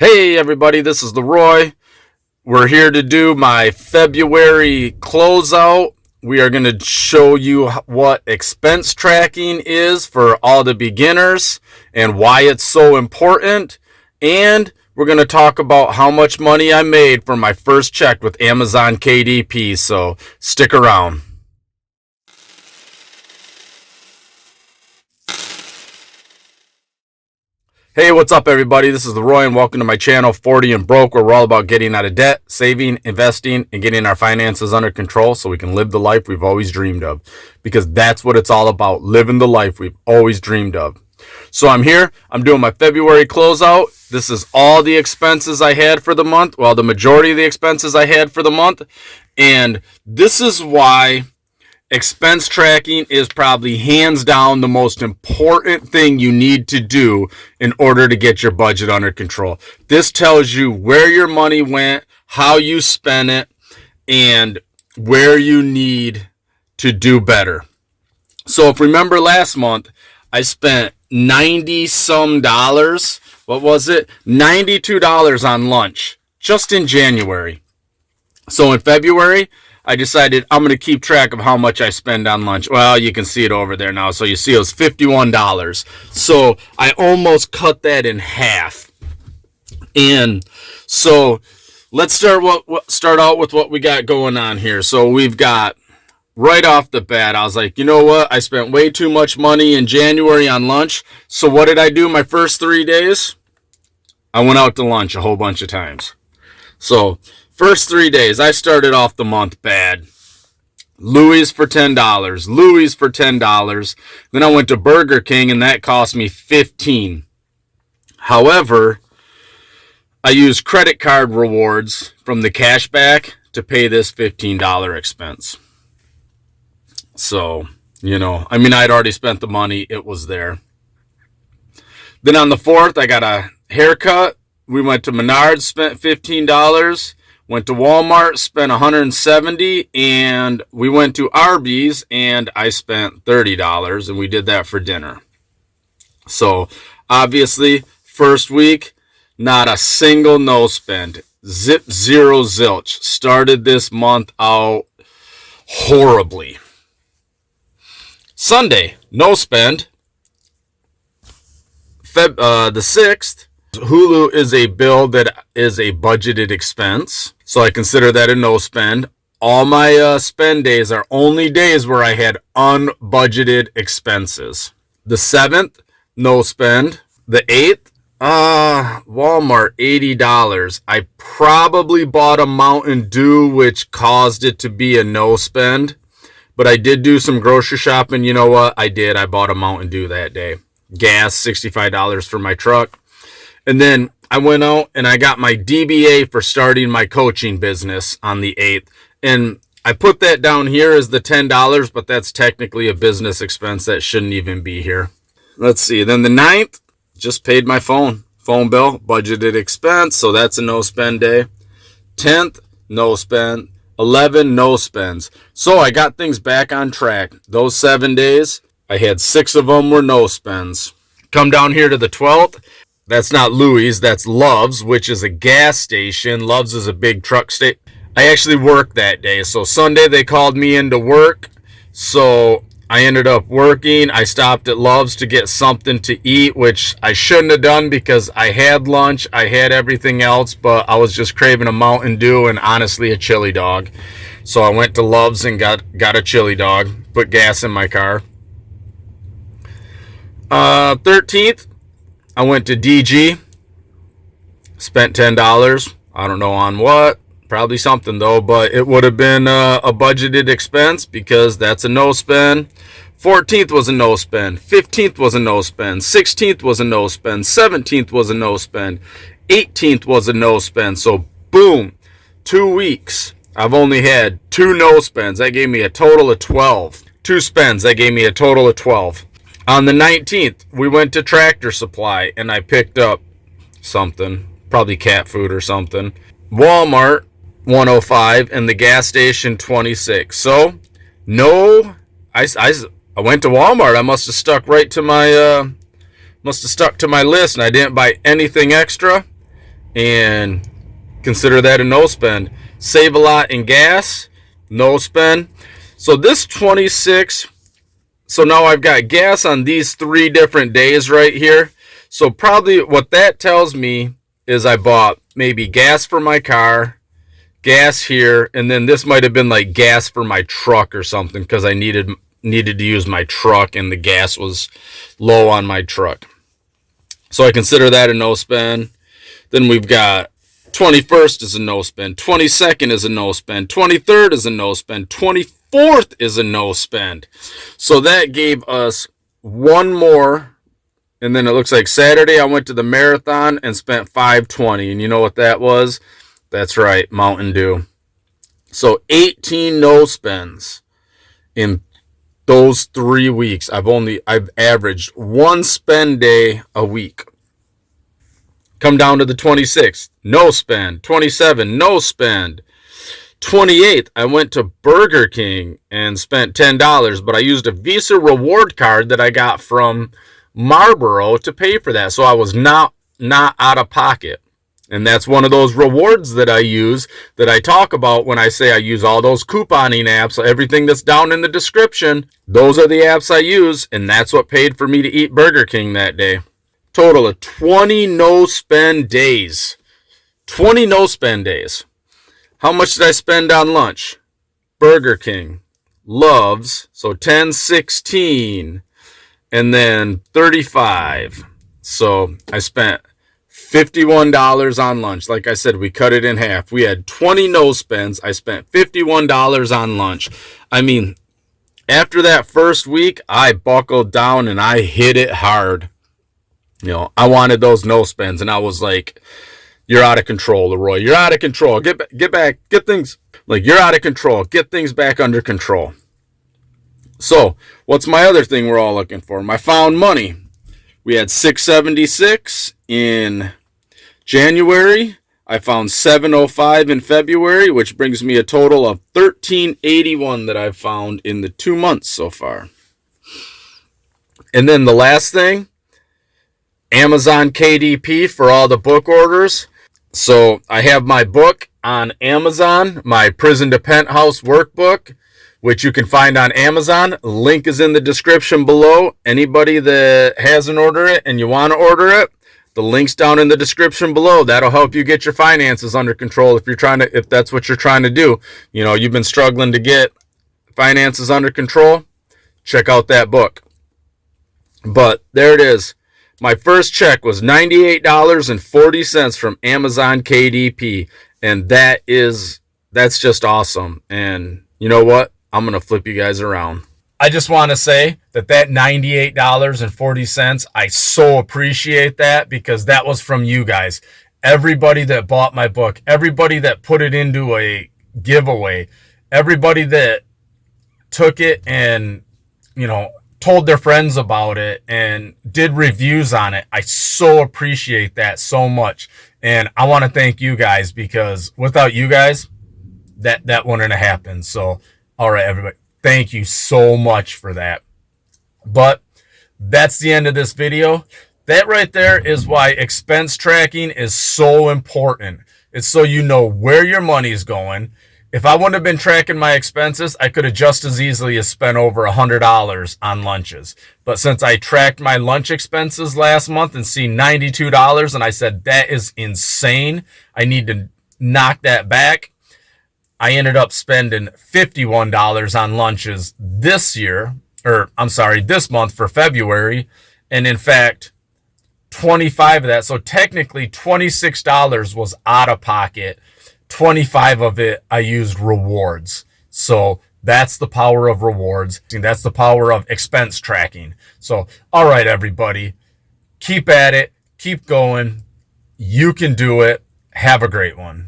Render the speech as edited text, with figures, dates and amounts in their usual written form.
Hey everybody, this is Leroy. We're here to do my February closeout. We are going to show you what expense tracking is for all the beginners and why it's so important. And we're going to talk about how much money I made from my first check with Amazon KDP. So stick around. Hey, what's up everybody? This is Leroy and welcome to my channel 40 and Broke, where we're all about getting out of debt, saving, investing, and getting our finances under control so we can live the life we've always dreamed of. Because that's what it's all about, living the life we've always dreamed of. So I'm here, I'm doing my February closeout. This is all the expenses I had for the month. Well, the majority of the expenses I had for the month. And this is why expense tracking is probably hands down the most important thing you need to do in order to get your budget under control. This tells you where your money went, how you spent it, and where you need to do better. So if you remember last month, I spent $90 some. What was it? $92 on lunch just in January. So in February, I decided I'm going to keep track of how much I spend on lunch. Well, you can see it over there now. So you see it was $51. So I almost cut that in half. And so let's start out with what we got going on here. So we've got right off the bat, I was like, you know what? I spent way too much money in January on lunch. So what did I do my first 3 days? I went out to lunch a whole bunch of times. So first 3 days, I started off the month bad. Louis for $10. Louis for $10. Then I went to Burger King, and that cost me $15. However, I used credit card rewards from the cashback to pay this $15 expense. So, I'd already spent the money. It was there. Then on the 4th, I got a haircut. We went to Menards, spent $15. Went to Walmart, spent $170, and we went to Arby's, and I spent $30, and we did that for dinner. So, obviously, first week, not a single no spend. Zip, zero, zilch. Started this month out horribly. Sunday, no spend. The 6th, Hulu is a bill that is a budgeted expense, so I consider that a no spend. All my spend days are only days where I had unbudgeted expenses. The 7th, no spend. The 8th, Walmart, $80. I probably bought a Mountain Dew, which caused it to be a no spend, but I did do some grocery shopping. You know what? I did. I bought a Mountain Dew that day. Gas, $65 for my truck. And then I went out and I got my DBA for starting my coaching business on the 8th. And I put that down here as the $10, but that's technically a business expense that shouldn't even be here. Let's see. Then the 9th, just paid my phone bill, budgeted expense. So that's a no spend day. 10th, no spend. 11, no spends. So I got things back on track. Those 7 days, I had 6 of them were no spends. Come down here to the 12th. That's not Louis, that's Love's, which is a gas station. Love's is a big truck station. I actually worked that day. So Sunday they called me into work. So I ended up working. I stopped at Love's to get something to eat, which I shouldn't have done because I had lunch. I had everything else, but I was just craving a Mountain Dew and honestly a chili dog. So I went to Love's and got a chili dog, put gas in my car. 13th. I went to DG, spent $10. I don't know on what, probably something though, but it would have been a budgeted expense because that's a no spend. 14th was a no spend. 15th was a no spend. 16th was a no spend. 17th was a no spend. 18th was a no spend. So boom, 2 weeks. I've only had 2 no spends. That gave me a total of 12. 2 spends. That gave me a total of 12. On the 19th, we went to Tractor Supply, and I picked up something, probably cat food or something. Walmart, $105, and the gas station, $26. So, no, I went to Walmart. I must have stuck right to my, list, and I didn't buy anything extra. and consider that a no spend. Save a lot in gas, no spend. So this 26, so now I've got gas on these 3 different days right here. So probably what that tells me is I bought maybe gas for my car, gas here, and then this might have been like gas for my truck or something because I needed to use my truck and the gas was low on my truck. So I consider that a no spend. Then we've got 21st is a no spend, 22nd is a no spend, 23rd is a no spend, 24th is a no spend. So that gave us one more. And then it looks like Saturday I went to the marathon and spent $5.20. And you know what that was? That's right, Mountain Dew. So 18 no spends in those 3 weeks. I've averaged 1 spend day a week. Come down to the 26th, no spend. 27, no spend. 28th, I went to Burger King and spent $10, but I used a Visa reward card that I got from Marlboro to pay for that. So I was not out of pocket. And that's one of those rewards that I use, that I talk about when I say I use all those couponing apps. Everything that's down in the description, those are the apps I use, and that's what paid for me to eat Burger King that day. Total of 20 no spend days. 20 no spend days. How much did I spend on lunch? Burger King, Love's, so 10, 16, and then 35. So I spent $51 on lunch. Like I said, we cut it in half. We had 20 no spends. I spent $51 on lunch. I mean, after that first week, I buckled down and I hit it hard. You know, I wanted those no spends, and I was like, you're out of control, Leroy. You're out of control. Get back, get things, like, you're out of control. Get things back under control. So, what's my other thing we're all looking for? My found money. We had 676 in January. I found 705 in February, which brings me a total of 1381 that I've found in the 2 months so far. And then the last thing, Amazon KDP for all the book orders. So I have my book on Amazon, my Prison to Penthouse Workbook, which you can find on Amazon. Link is in the description below. Anybody that hasn't ordered it and you want to order it, the link's down in the description below. That'll help you get your finances under control if that's what you're trying to do. You know, you've been struggling to get finances under control, check out that book. But there it is. My first check was $98.40 from Amazon KDP, and that's just awesome. And you know what? I'm going to flip you guys around. I just want to say that $98.40, I so appreciate that, because that was from you guys. Everybody that bought my book, everybody that put it into a giveaway, everybody that took it and, you know, told their friends about it and did reviews on it. I so appreciate that so much. And I want to thank you guys, because without you guys, that wouldn't have happened. So, all right, everybody, thank you so much for that. But that's the end of this video. That right there is why expense tracking is so important. It's so you know where your money's going. If I wouldn't have been tracking my expenses, I could have just as easily as spent over $100 on lunches. But since I tracked my lunch expenses last month and seen $92, and I said, that is insane, I need to knock that back, I ended up spending $51 on lunches this month for February. And in fact, 25 of that, so technically $26 was out of pocket. 25 of it I used rewards. So that's the power of rewards. That's the power of expense tracking. So, all right, everybody, keep at it, keep going. You can do it. Have a great one.